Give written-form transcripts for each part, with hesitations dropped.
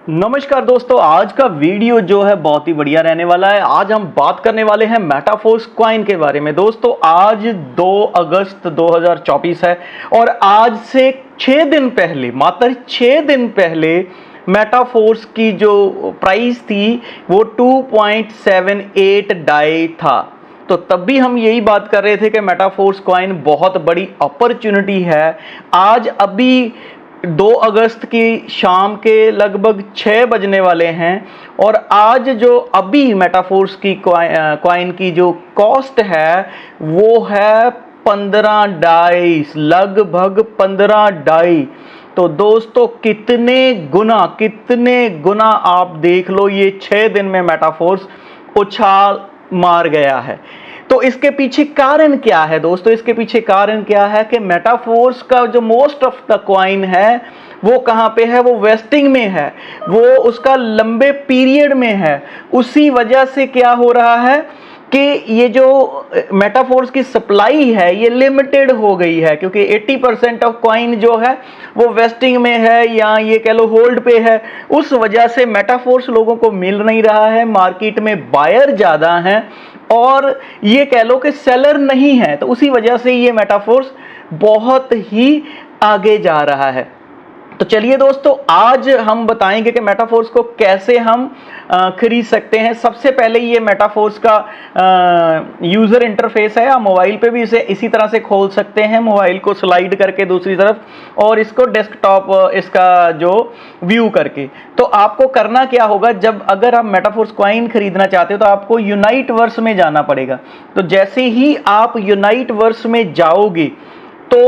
नमस्कार दोस्तों, आज का वीडियो जो है बहुत ही बढ़िया रहने वाला है। आज हम बात करने वाले हैं मेटाफोर्स कॉइन के बारे में। दोस्तों आज 2 अगस्त 2024 है और आज से 6 दिन पहले, मात्र 6 दिन पहले मेटाफोर्स की जो प्राइस थी वो 2.78 डाई था। तो तब भी हम यही बात कर रहे थे कि मेटाफोर्स कॉइन बहुत बड़ी अपॉर्चुनिटी है। आज अभी 2 अगस्त की शाम के लगभग 6 बजने वाले हैं और आज जो अभी मेटाफोर्स की कॉइन की जो कॉस्ट है वो है 15 डाइस, लगभग 15 डाई। तो दोस्तों कितने गुना आप देख लो, ये 6 दिन में मेटाफोर्स उछाल मार गया है। तो इसके पीछे कारण क्या है दोस्तों? इसके पीछे कारण क्या है कि मेटाफोर्स का जो मोस्ट ऑफ द कॉइन है वो कहां पे है? वो वेस्टिंग में है, वो उसका लंबे पीरियड में है। उसी वजह से क्या हो रहा है कि ये जो मेटाफोर्स की सप्लाई है ये लिमिटेड हो गई है, क्योंकि 80% ऑफ कॉइन जो है वो वेस्टिंग में है या ये कह लो होल्ड पे है। उस वजह से मेटाफोर्स लोगों को मिल नहीं रहा है। मार्केट में बायर ज्यादा हैं और ये कह लो कि सेलर नहीं है, तो उसी वजह से ये मेटाफोर्स बहुत ही आगे जा रहा है। तो चलिए दोस्तों, आज हम बताएंगे कि मेटाफोर्स को कैसे हम खरीद सकते हैं। सबसे पहले ये मेटाफोर्स का यूजर इंटरफेस है। आप मोबाइल पे भी इसे इसी तरह से खोल सकते हैं, मोबाइल को स्लाइड करके दूसरी तरफ और इसको डेस्कटॉप इसका जो व्यू करके। तो आपको करना क्या होगा, जब अगर आप मेटाफोर्स कॉइन खरीदना चाहते हो तो आपको यूनाइटवर्स में जाना पड़ेगा। तो जैसे ही आप यूनाइटवर्स में जाओगे तो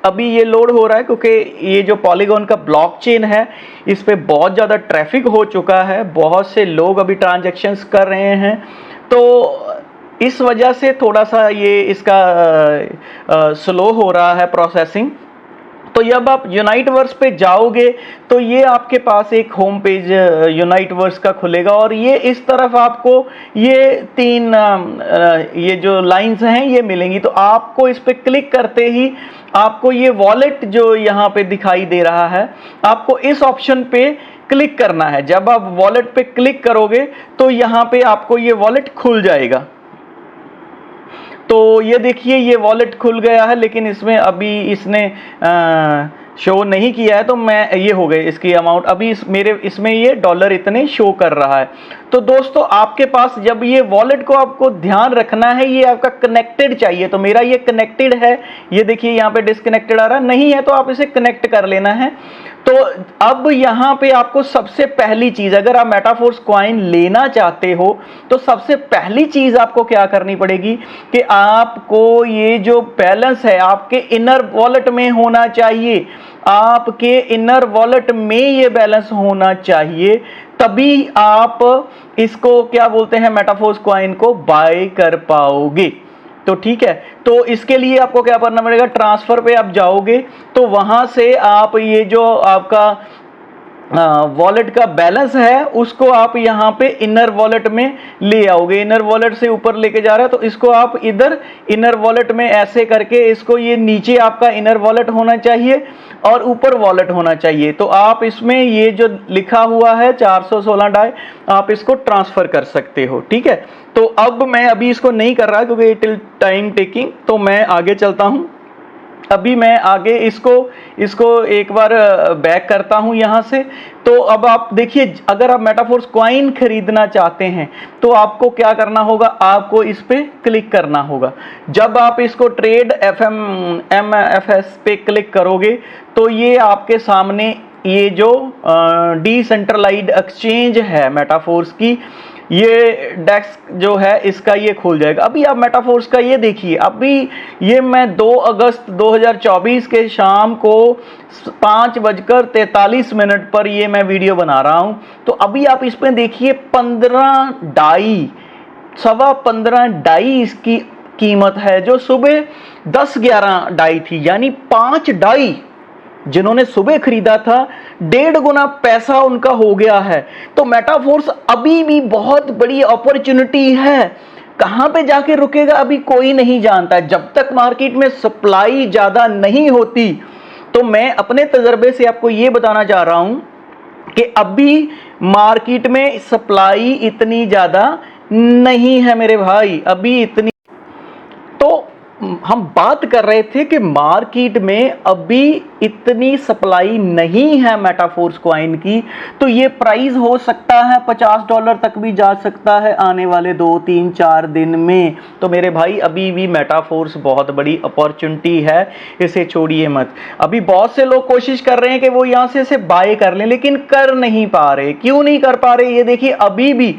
अभी ये लोड हो रहा है, क्योंकि ये जो पॉलीगॉन का ब्लॉकचेन है इस पे बहुत ज़्यादा ट्रैफिक हो चुका है, बहुत से लोग अभी ट्रांजैक्शंस कर रहे हैं। तो इस वजह से थोड़ा सा ये इसका स्लो हो रहा है प्रोसेसिंग। तो जब आप यूनाइटवर्स पे जाओगे तो ये आपके पास एक होम पेज यूनाइटवर्स का खुलेगा और ये इस तरफ आपको ये 3 ये जो लाइंस हैं ये मिलेंगी। तो आपको इस पे क्लिक करते ही आपको ये वॉलेट जो यहाँ पे दिखाई दे रहा है, आपको इस ऑप्शन पे क्लिक करना है। जब आप वॉलेट पे क्लिक करोगे तो यहाँ पे आपको ये वॉलेट खुल जाएगा। तो ये देखिए ये वॉलेट खुल गया है, लेकिन इसमें अभी इसने शो नहीं किया है। तो मैं ये हो गए इसकी अमाउंट, अभी इसमें ये डॉलर इतने शो कर रहा है। तो दोस्तों आपके पास जब ये वॉलेट को आपको ध्यान रखना है, ये आपका कनेक्टेड चाहिए। तो मेरा ये कनेक्टेड है, ये देखिए यहाँ पे डिस्कनेक्टेड आ रहा नहीं है, तो आप इसे कनेक्ट कर लेना है। तो अब यहाँ पे आपको सबसे पहली चीज, अगर आप मेटाफोर्स कॉइन लेना चाहते हो तो सबसे पहली चीज आपको क्या करनी पड़ेगी कि आपको ये जो बैलेंस है आपके इनर वॉलेट में होना चाहिए। आपके इनर वॉलेट में ये बैलेंस होना चाहिए, तभी आप इसको क्या बोलते हैं, मेटाफोर्स कॉइन को बाय कर पाओगे। तो ठीक है, तो इसके लिए आपको क्या करना पड़ेगा, ट्रांसफर पे आप जाओगे तो वहां से आप ये जो आपका वॉलेट का बैलेंस है उसको आप यहाँ पे इनर वॉलेट में ले आओगे। इनर वॉलेट से ऊपर लेके जा रहा है तो इसको आप इधर इनर वॉलेट में ऐसे करके इसको, ये नीचे आपका इनर वॉलेट होना चाहिए और ऊपर वॉलेट होना चाहिए। तो आप इसमें ये जो लिखा हुआ है 416 डाई, आप इसको ट्रांसफर कर सकते हो। ठीक है, तो अब मैं अभी इसको नहीं कर रहा क्योंकि इट इज टाइम टेकिंग, तो मैं आगे चलता हूं। अभी मैं आगे इसको एक बार बैक करता हूं यहां से। तो अब आप देखिए, अगर आप मेटाफोर्स कॉइन खरीदना चाहते हैं तो आपको क्या करना होगा, आपको इस पे क्लिक करना होगा। जब आप इसको ट्रेड MFS पे क्लिक करोगे तो ये आपके सामने ये जो डिसेंट्रलाइज्ड एक्सचेंज है मेटाफोर्स की, ये डेस्क जो है इसका ये खुल जाएगा। अभी आप मेटाफोर्स का ये देखिए, अभी ये मैं 2 अगस्त 2024 के शाम को 5:43 पर ये मैं वीडियो बना रहा हूं। तो अभी आप इसमें देखिए 15 डाई, 15.25 डाई इसकी कीमत है, जो सुबह 10-11 डाई थी, यानी 5 डाई जिन्होंने सुबह खरीदा था 1.5 गुना पैसा उनका हो गया है। तो मेटाफोर्स अभी भी बहुत बड़ी अपॉर्चुनिटी है। कहां पे जाके रुकेगा अभी कोई नहीं जानता। जब तक मार्केट में सप्लाई ज्यादा नहीं होती, तो मैं अपने तजर्बे से आपको ये बताना चाह रहा हूं कि अभी मार्केट में सप्लाई इतनी ज़्यादा नहीं है मेरे भाई, अभी इतनी। तो हम बात कर रहे थे कि मार्केट में अभी इतनी सप्लाई नहीं है मेटाफोर्स कॉइन की, तो ये प्राइस हो सकता है $50 तक भी जा सकता है आने वाले 2-3-4 दिन में। तो मेरे भाई अभी भी मेटाफोर्स बहुत बड़ी अपॉर्चुनिटी है, इसे छोड़िए मत। अभी बहुत से लोग कोशिश कर रहे हैं कि वो यहाँ से इसे बाय कर लें, लेकिन कर नहीं पा रहे। क्यों नहीं कर पा रहे? ये देखिए अभी भी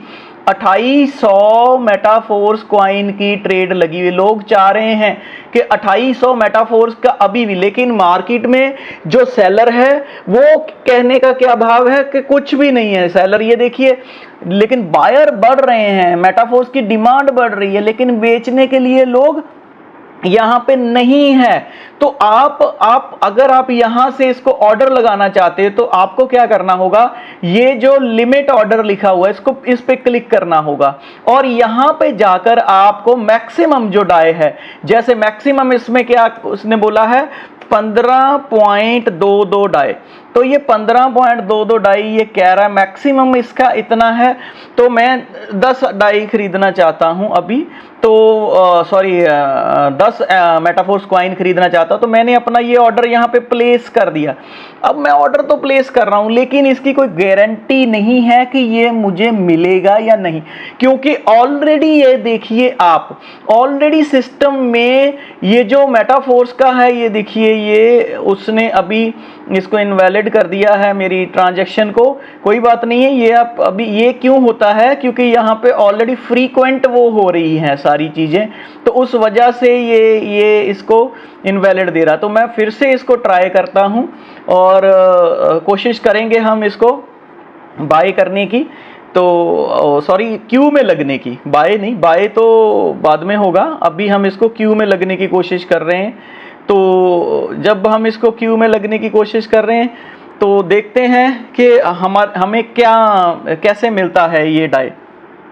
2800 मेटाफोर्स कॉइन की ट्रेड लगी हुई। लोग चाह रहे हैं कि 2800 मेटाफोर्स का अभी भी, लेकिन मार्केट में जो सेलर है वो कहने का क्या भाव है कि कुछ भी नहीं है सेलर, ये देखिए। लेकिन बायर बढ़ रहे हैं, मेटाफोर्स की डिमांड बढ़ रही है, लेकिन बेचने के लिए लोग यहां पे नहीं है। तो आप अगर आप यहां से इसको ऑर्डर लगाना चाहते हैं तो आपको क्या करना होगा, ये जो लिमिट ऑर्डर लिखा हुआ है इसको, इस पे क्लिक करना होगा और यहां पे जाकर आपको मैक्सिमम जो डाई है, जैसे मैक्सिमम इसमें क्या उसने बोला है 15.22 डाई, तो ये 15.22 डाई ये कह रहा है मैक्सिमम इसका इतना है। तो मैं 10 डाई खरीदना चाहता हूं अभी, तो सॉरी 10 मेटाफोर्स कॉइन खरीदना चाहता हूं, तो मैंने अपना ये ऑर्डर यहां पे प्लेस कर दिया। अब मैं ऑर्डर तो प्लेस कर रहा हूं, लेकिन इसकी कोई गारंटी नहीं है कि ये मुझे मिलेगा या नहीं, क्योंकि ऑलरेडी ये देखिए आप, ऑलरेडी सिस्टम में ये जो मेटाफोर्स का है, ये देखिए ये उसने अभी इसको इनवैलिड कर दिया है मेरी ट्रांजैक्शन को। कोई बात नहीं है, ये आप अभी, ये क्यों होता है क्योंकि यहाँ पे ऑलरेडी फ्रीक्वेंट वो हो रही हैं सारी चीजें, तो उस वजह से ये इसको इनवैलिड दे रहा। तो मैं फिर से इसको ट्राई करता हूँ और कोशिश करेंगे हम इसको बाय करने की, तो सॉरी क्यू में लगने की, बाय नहीं, बाय तो बाद में होगा, अभी हम इसको क्यू में लगने की कोशिश कर रहे हैं। तो जब हम इसको क्यू में लगने की कोशिश कर रहे हैं तो देखते हैं कि हमें कैसे मिलता है ये डाई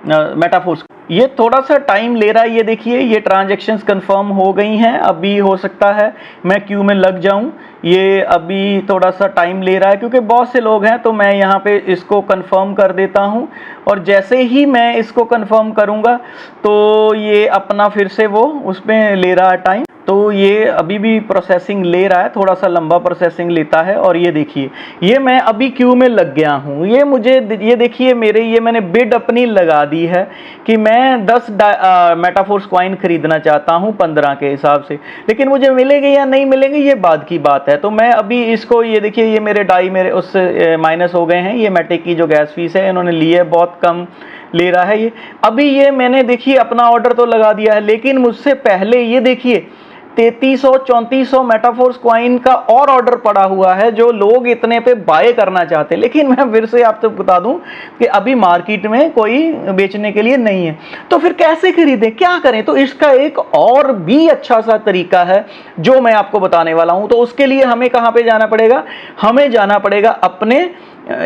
मेटाफोर्स। ये थोड़ा सा टाइम ले रहा है, ये देखिए ये ट्रांजैक्शंस कंफर्म हो गई हैं, अभी हो सकता है मैं क्यू में लग जाऊं, ये अभी थोड़ा सा टाइम ले रहा है क्योंकि बहुत से लोग हैं। तो मैं यहाँ पे इसको कंफर्म कर देता हूं और जैसे ही मैं इसको कंफर्म करूंगा तो ये अपना फिर से वो उसमें ले रहा है टाइम, तो ये अभी भी प्रोसेसिंग ले रहा है, थोड़ा सा लंबा प्रोसेसिंग लेता है। और ये देखिए ये मैं अभी क्यू में लग गया हूँ, ये मुझे ये देखिए मेरे ये मैंने बिड अपनी लगा दी है कि मैं 10 मेटाफोर्स कॉइन खरीदना चाहता हूँ 15 के हिसाब से, लेकिन मुझे मिलेंगे या नहीं मिलेंगे ये बाद की बात है। तो मैं अभी इसको, ये देखिए ये मेरे डाई मेरे उस माइनस हो गए हैं। ये मैटिक की जो गैस फीस है इन्होंने ली है, बहुत कम ले रहा है ये। अभी ये मैंने देखिए अपना ऑर्डर तो लगा दिया है, लेकिन मुझसे पहले ये देखिए 3300-3400 मेटाफोर्स कॉइन का और ऑर्डर पड़ा हुआ है जो लोग इतने पे बाय करना चाहते हैं। लेकिन मैं फिर से आपको बता दूं कि अभी मार्केट में कोई बेचने के लिए नहीं है, तो फिर कैसे खरीदें, क्या करें? तो इसका एक और भी अच्छा सा तरीका है जो मैं आपको बताने वाला हूं। तो उसके लिए हमें कहां पे जाना पड़ेगा, हमें जाना पड़ेगा अपने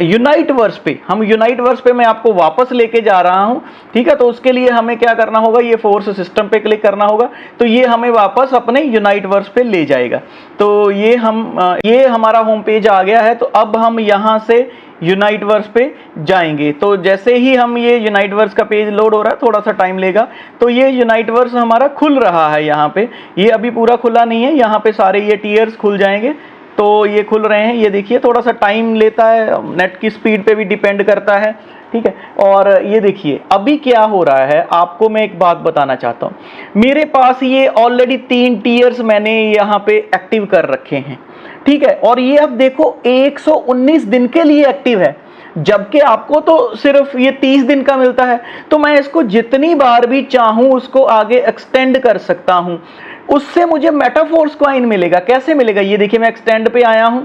यूनाइटवर्स पे। हम यूनाइटवर्स पे मैं आपको वापस लेके जा रहा हूं, ठीक है। तो उसके लिए हमें क्या करना होगा, ये फोर्स सिस्टम पे क्लिक करना होगा, तो ये हमें वापस अपने यूनाइटवर्स पे ले जाएगा। तो ये हमारा होम पेज आ गया है। तो अब हम यहां से यूनाइटवर्स पे जाएंगे। तो जैसे ही हम ये यूनाइटवर्स का पेज लोड हो रहा है, थोड़ा सा टाइम लेगा, तो ये यूनाइटवर्स हमारा खुल रहा है। यहाँ पे ये अभी पूरा खुला नहीं है, यहाँ पे सारे ये टीयर्स खुल जाएंगे। तो ये खुल रहे हैं, ये देखिए थोड़ा सा टाइम लेता है, नेट की स्पीड पे भी डिपेंड करता है, ठीक है। और ये देखिए अभी क्या हो रहा है, आपको मैं एक बात बताना चाहता हूं। मेरे पास ये ऑलरेडी 3 टीयर्स मैंने यहाँ पे एक्टिव कर रखे हैं, ठीक है। और ये अब देखो 119 दिन के लिए एक्टिव है, जबकि आपको तो सिर्फ ये 30 दिन का मिलता है। तो मैं इसको जितनी बार भी चाहूं उसको आगे एक्सटेंड कर सकता हूं, उससे मुझे मेटाफोर्स कॉइन मिलेगा। कैसे मिलेगा, ये देखिए मैं एक्सटेंड पे आया हूं,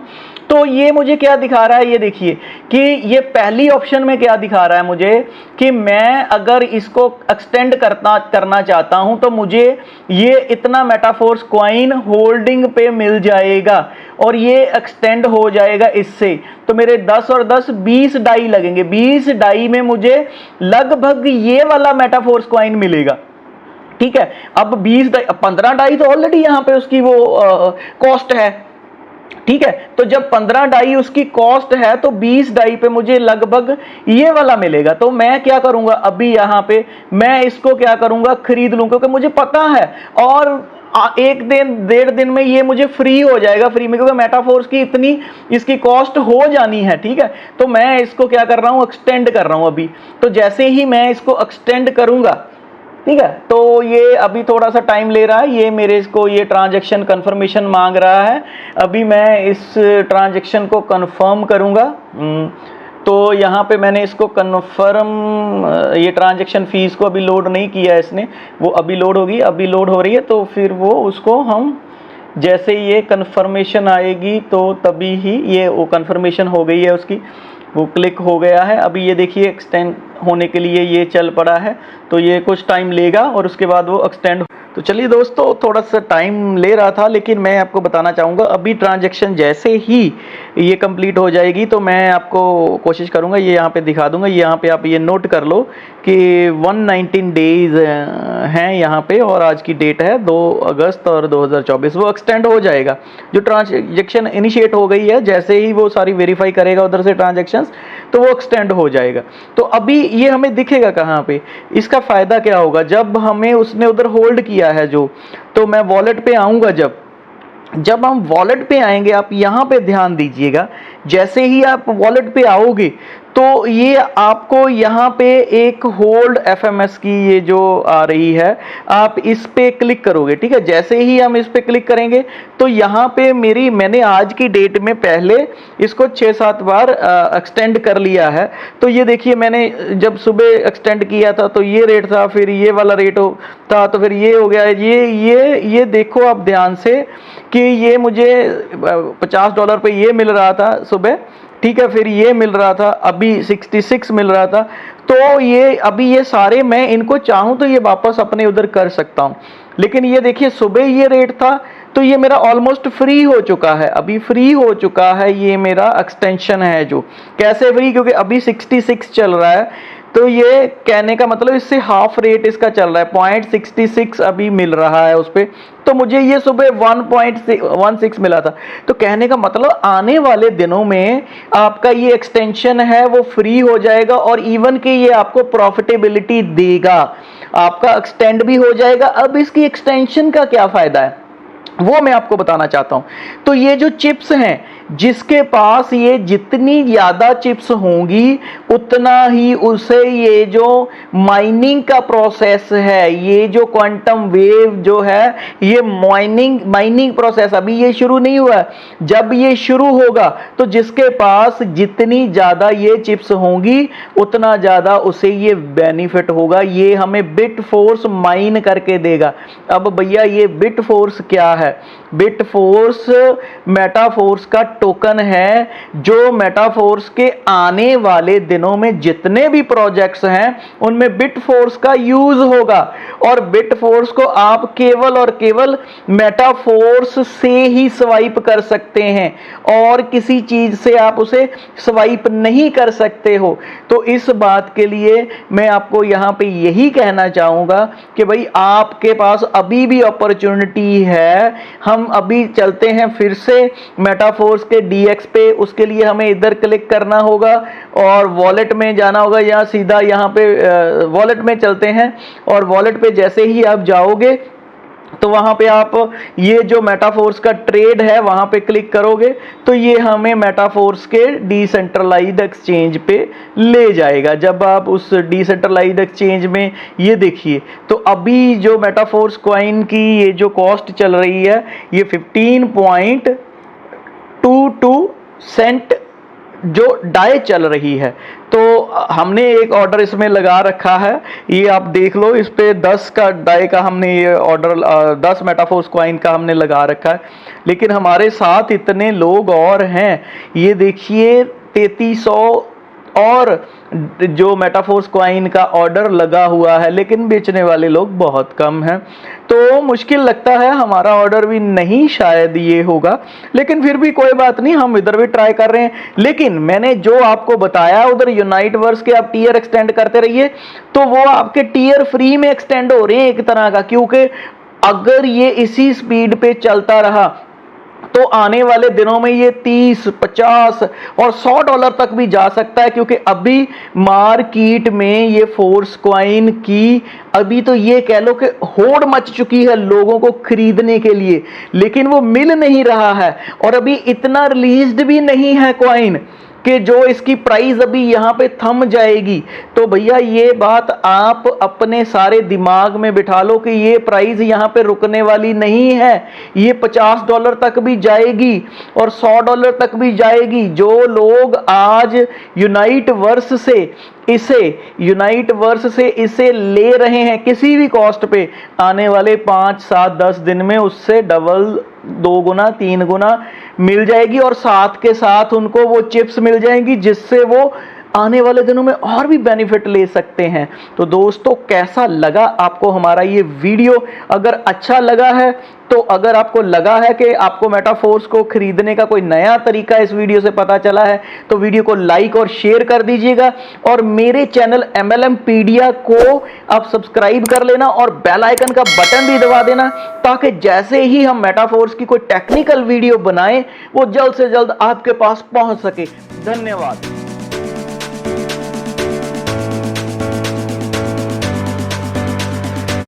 तो ये मुझे क्या दिखा रहा है, ये देखिए कि ये पहली ऑप्शन में क्या दिखा रहा है मुझे कि मैं अगर इसको एक्सटेंड करना चाहता हूं तो मुझे ये इतना मेटाफोर्स कॉइन होल्डिंग पे मिल जाएगा और ये एक्सटेंड हो जाएगा इससे। तो मेरे 10 और 10 20 डाई लगेंगे, 20 डाई में मुझे लगभग ये वाला मेटाफोर्स कॉइन मिलेगा, ठीक है। अब 15 डाई तो ऑलरेडी यहां पे उसकी वो कॉस्ट है, ठीक है। तो जब 15 डाई उसकी कॉस्ट है तो 20 डाई पे मुझे लगभग ये वाला मिलेगा। तो मैं क्या करूंगा, अभी यहां पे मैं इसको क्या करूंगा, खरीद लूं, क्योंकि मुझे पता है और एक दिन 1.5 दिन में ये मुझे फ्री हो जाएगा, फ्री में, क्योंकि मेटाफोर्स की इतनी इसकी कॉस्ट हो जानी है। ठीक है, तो मैं इसको क्या कर रहा हूं, एक्सटेंड कर रहा हूं अभी। तो जैसे ही मैं इसको एक्सटेंड करूंगा, ठीक है, तो ये अभी थोड़ा सा टाइम ले रहा है, ये मेरे इसको ये ट्रांजैक्शन कंफर्मेशन मांग रहा है। अभी मैं इस ट्रांजैक्शन को कंफर्म करूंगा। तो यहाँ पे मैंने इसको कन्फर्म, ये ट्रांजैक्शन फीस को अभी लोड नहीं किया है इसने, वो अभी लोड होगी, अभी लोड हो रही है। तो फिर वो उसको हम जैसे ये कन्फर्मेशन आएगी तो तभी ही ये वो कन्फर्मेशन हो गई है उसकी, वो क्लिक हो गया है। अभी ये देखिए एक्सटेंड होने के लिए ये चल पड़ा है, तो ये कुछ टाइम लेगा और उसके बाद वो एक्सटेंड। तो चलिए दोस्तों, थोड़ा सा टाइम ले रहा था, लेकिन मैं आपको बताना चाहूँगा अभी ट्रांजैक्शन जैसे ही ये कंप्लीट हो जाएगी तो मैं आपको कोशिश करूँगा, ये यहाँ पे दिखा दूँगा। यहाँ पे आप ये नोट कर लो कि 119 डेज हैं यहाँ पे, और आज की डेट है 2 अगस्त और 2024। वो एक्सटेंड हो जाएगा, जो ट्रांजैक्शन इनिशिएट हो गई है, जैसे ही वो सारी वेरीफाई करेगा उधर से ट्रांजैक्शंस, तो वो एक्सटेंड हो जाएगा। तो अभी ये हमें दिखेगा कहाँ पे, इसका फायदा क्या होगा, जब हमें उसने उधर होल्ड किया है जो, तो मैं वॉलेट पे आऊँगा। जब हम वॉलेट पे आएंगे, आप यहाँ पे ध्यान दीजिएगा, जैसे ही आप वॉलेट पे आओगे तो ये आपको यहाँ पे एक होल्ड एफएमएस की ये जो आ रही है, आप इस पे क्लिक करोगे। ठीक है, जैसे ही हम इस पे क्लिक करेंगे तो यहाँ पे मैंने आज की डेट में पहले इसको 6-7 बार एक्सटेंड कर लिया है। तो ये देखिए, मैंने जब सुबह एक्सटेंड किया था तो ये रेट था, फिर ये वाला रेट था, तो फिर ये हो गया। ये देखो आप ध्यान से कि ये मुझे $50 पे ये मिल रहा था सुबह, ठीक है, फिर ये मिल रहा था, अभी 66 मिल रहा था। तो ये अभी ये सारे मैं इनको चाहूं तो ये वापस अपने उधर कर सकता हूं, लेकिन ये देखिए सुबह ये रेट था तो ये मेरा ऑलमोस्ट फ्री हो चुका है, अभी फ्री हो चुका है। ये मेरा एक्सटेंशन है जो, कैसे फ्री, क्योंकि अभी 66 चल रहा है, तो ये कहने का मतलब इससे हाफ रेट इसका चल रहा है, 0.66 अभी मिल रहा है उस पर। तो मुझे ये सुबह 1.16 मिला था। तो कहने का मतलब आने वाले दिनों में आपका ये एक्सटेंशन है वो फ्री हो जाएगा, और इवन कि ये आपको प्रॉफिटेबिलिटी देगा, आपका एक्सटेंड भी हो जाएगा। अब इसकी एक्सटेंशन का क्या फायदा है वो मैं आपको बताना चाहता हूं। तो ये जो चिप्स हैं, जिसके पास ये जितनी ज्यादा चिप्स होंगी उतना ही उसे ये जो माइनिंग का प्रोसेस है, ये जो क्वांटम वेव जो है, ये माइनिंग प्रोसेस अभी ये शुरू नहीं हुआ है। जब ये शुरू होगा तो जिसके पास जितनी ज्यादा ये चिप्स होंगी उतना ज्यादा उसे ये बेनिफिट होगा। ये हमें बिट फोर्स माइन करके देगा। अब भैया ये बिट फोर्स क्या है? बिट फोर्स मेटाफोर्स का टोकन है, जो मेटाफोर्स के आने वाले दिनों में जितने भी प्रोजेक्ट्स हैं उनमें बिट फोर्स का यूज होगा। और बिट फोर्स को आप केवल और केवल मेटाफोर्स से ही स्वाइप कर सकते हैं, और किसी चीज से आप उसे स्वाइप नहीं कर सकते हो। तो इस बात के लिए मैं आपको यहां पे यही कहना चाहूंगा कि भाई आपके पास अभी भी अपॉर्चुनिटी है। हम अभी चलते हैं फिर से मेटाफोर्स के डीएक्स पे, उसके लिए हमें इधर क्लिक करना होगा और वॉलेट में जाना होगा, या सीधा यहाँ पे वॉलेट में चलते हैं। और वॉलेट पे जैसे ही आप जाओगे तो वहां पे आप ये जो मेटाफोर्स का ट्रेड है वहां पे क्लिक करोगे तो ये हमें मेटाफोर्स के डिसेंट्रलाइज्ड एक्सचेंज पे ले जाएगा। जब आप उस डिसेंट्रलाइज्ड एक्सचेंज में ये देखिए, तो अभी जो मेटाफोर्स कॉइन की ये जो कॉस्ट चल रही है ये 15.22 सेंट जो डाई चल रही है। तो हमने एक ऑर्डर इसमें लगा रखा है, ये आप देख लो, इस पे 10 का डाई का हमने ये ऑर्डर 10 मेटाफोर्स कॉइन का हमने लगा रखा है। लेकिन हमारे साथ इतने लोग और हैं, ये देखिए 3300 और जो मेटाफोर्स कॉइन का ऑर्डर लगा हुआ है, लेकिन बेचने वाले लोग बहुत कम हैं। तो मुश्किल लगता है, हमारा ऑर्डर भी नहीं शायद ये होगा, लेकिन फिर भी कोई बात नहीं, हम इधर भी ट्राई कर रहे हैं। लेकिन मैंने जो आपको बताया उधर यूनाइट वर्स के आप टीयर एक्सटेंड करते रहिए, तो वो आपके टीयर फ्री में एक्सटेंड हो रहे हैं एक तरह का, क्योंकि अगर ये इसी स्पीड पे चलता रहा तो आने वाले दिनों में ये 30, 50 और $100 तक भी जा सकता है, क्योंकि अभी मार्केट में ये फोर्स कॉइन की अभी तो ये कह लो कि होड़ मच चुकी है लोगों को खरीदने के लिए, लेकिन वो मिल नहीं रहा है और अभी इतना रिलीज्ड भी नहीं है कॉइन कि जो इसकी प्राइस अभी यहाँ पे थम जाएगी। तो भैया ये बात आप अपने सारे दिमाग में बिठा लो कि ये प्राइस यहाँ पे रुकने वाली नहीं है, ये $50 तक भी जाएगी और $100 तक भी जाएगी। जो लोग आज यूनाइट वर्स से इसे ले रहे हैं किसी भी कॉस्ट पे, आने वाले 5, 7, 10 दिन में उससे डबल, 2 गुना, 3 गुना मिल जाएगी और साथ के साथ उनको वो चिप्स मिल जाएंगी जिससे वो आने वाले दिनों में और भी बेनिफिट ले सकते हैं। तो दोस्तों कैसा लगा आपको हमारा ये वीडियो? अगर अच्छा लगा है तो अगर आपको लगा है कि आपको मेटाफोर्स को खरीदने का कोई नया तरीका इस वीडियो से पता चला है तो वीडियो को लाइक और शेयर कर दीजिएगा और मेरे चैनल MLMpedia को आप सब्सक्राइब कर लेना और बेल आइकन का बटन भी दबा देना, ताकि जैसे ही हम मेटाफोर्स की कोई टेक्निकल वीडियो बनाएं वो जल्द से जल्द आपके पास पहुंच सके। धन्यवाद।